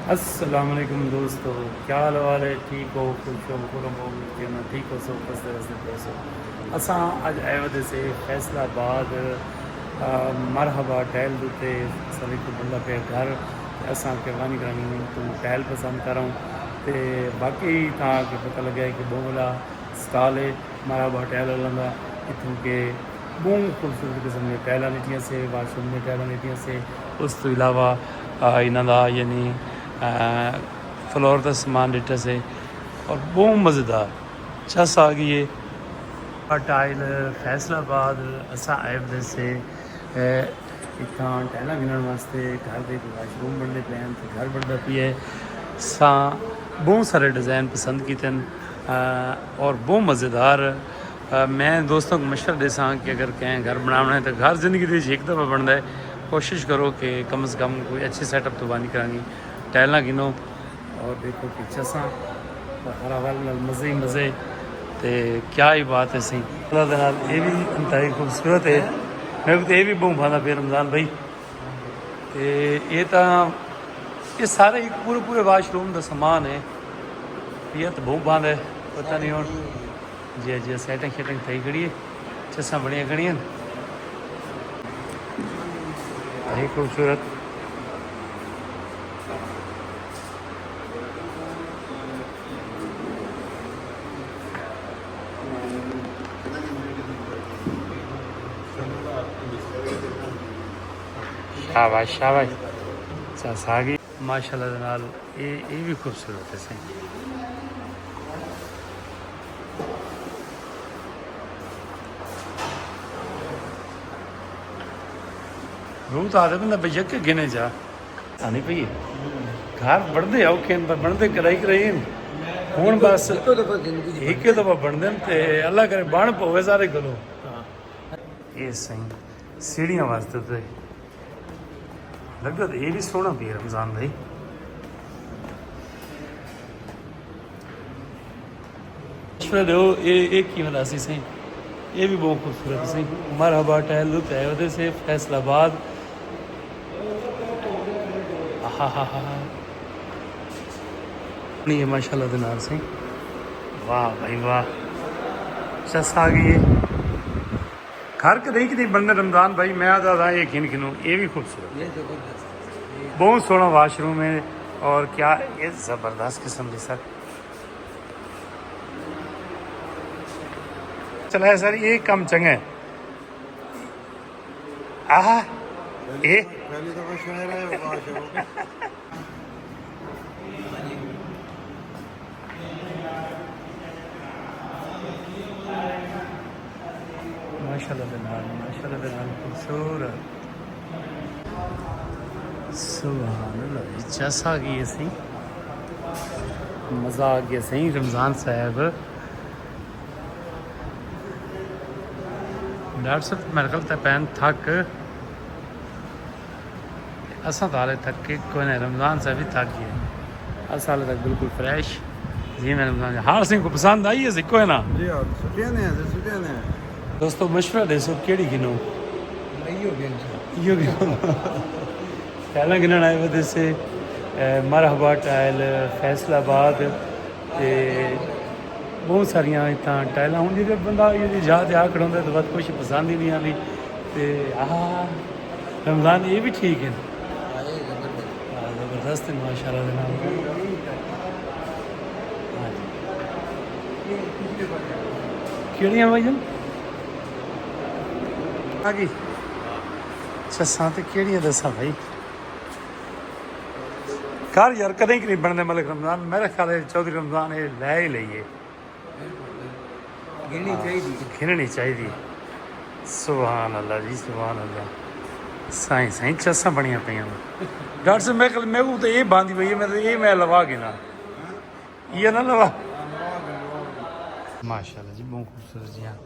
अस्सलाम वालेकुम दोस्तों, क्या हाल वाल है? ठीक हो, खुश हो, खुरम हो, मैं ठीक हो, सो कसते रस्ते पैसो असां अज आए वदे से फैसलाबाद मरहबा टहल दुते सभी को बंदा पे घर असां के वानी करानी तो टहल पसंद करूँ तो बाकी था कि पता लगे कि बोला स्टाल है मरहबा टहल लंदा इतों के बहुत खूबसूरत किस्म के टहल नीटियाँ से वाशरूम में टहल नीटियाँ से उस तो इलावा इन्हों का यानी फ्लोर का समान डिटा से और बहुत मज़ेदार चस आ गई है टाइल फैसलाबाद असा आए से इतना टाइल गिनने वास्ते घर के वाशरूम बनने पे हैं तो घर बनता पी है बहुत सारे डिज़ाइन पसंद किए और बहुत मज़ेदार मैं दोस्तों को मशवरा देसा कि अगर कहें घर बनाना है तो घर ज़िंदगी एक दफ़ा बनता है कोशिश करो कि कम से कम कोई अच्छी सेटअप तो बानी करांगी टाइल गिनो और देखो कि चसा हरा वाल मज़े ही मज़े तो क्या ही बात है सही ये भी इंतहाई खूबसूरत है मैं तो ये भी बहुत भादा पे रमज़ान भाई तो ये सारे एक पूरे वाशरूम का समान है ये तो बहुत बांध है पता नहीं और जी जी सैटिंग शैटिंग थी खड़ी है चसा बड़िया खड़ी है खूबसूरत शाबाश शाबाश चस आ गई माशाल्लाह नाल ये भी खूबसूरत है सही रूह तो आदे बंदा भैया के गिने जा आनी पई घर बढ़ते औखे बनते कराई हूँ बस एक दफा बनते ते अल्लाह करे बन पवे सारे गलो ये सही सीढ़ियाँ वास्ते तो लगता तो ये भी सोहना पी रमज़ान भाई दो ये की मनासी सही ये भी बहुत खूबसूरत सही मरहबा टहल है से फैसलाबाद हा नहीं है माशाल्लाह दिनार सही वाह भाई वाह चस आ गई है घर के नहीं कि नहीं बनने रमज़ान भाई मैं आता था ये खिनूँ ये भी खूबसूरत बहुत सोहना वाशरूम है और क्या ये ज़बरदस्त किस्म की सर चला है सर ये कम चंगा है आहा ये पहली दफा शहर है माशाल्लाह खूबसूरत सुभान अल्लाह चस आ गई है सही मज़ा आ गया सही रमज़ान साहब डॉक्टर साहब मेरे ख्याल पैन थक असा तो हाले थक के कोई नहीं रमज़ान से भी थक गया अस हाले तक बिल्कुल फ्रेश जी मैं रमज़ान हार सिंह को पसंद आई है सिक्को है ना जी हाँ सुटिया ने दोस्तों मशवरा दसो केड़ी गिनो इो गिनो टाइल गिनन आए वजह से मरहबा टाइल फैसलाबाद बहुत सारिया इतना टाइल हूँ जो बंदा याद आ खड़ा तो बस कुछ पसंद ही नहीं आती तो रमज़ान ये भी ठीक है ज़बरदस्त है माशाल्लाह केड़ियां भाईजान आ गई चसा तो केड़ियां दसा भाई घर यार कदें कि नहीं बनते मलिक रमज़ान मेरे ख्याल चौधरी रमज़ान ये लै ही लीए गिननी चाहिए सुभान अल्लाह जी सुभान अल्लाह साईं साईं चसा बनिया पे डॉक्टर साहब मैं को तो ये बांधी पई है मैं तो ये मैं लवा गिना ये ना लवा माशाल्लाह जी बहुत खूबसूरत जी हाँ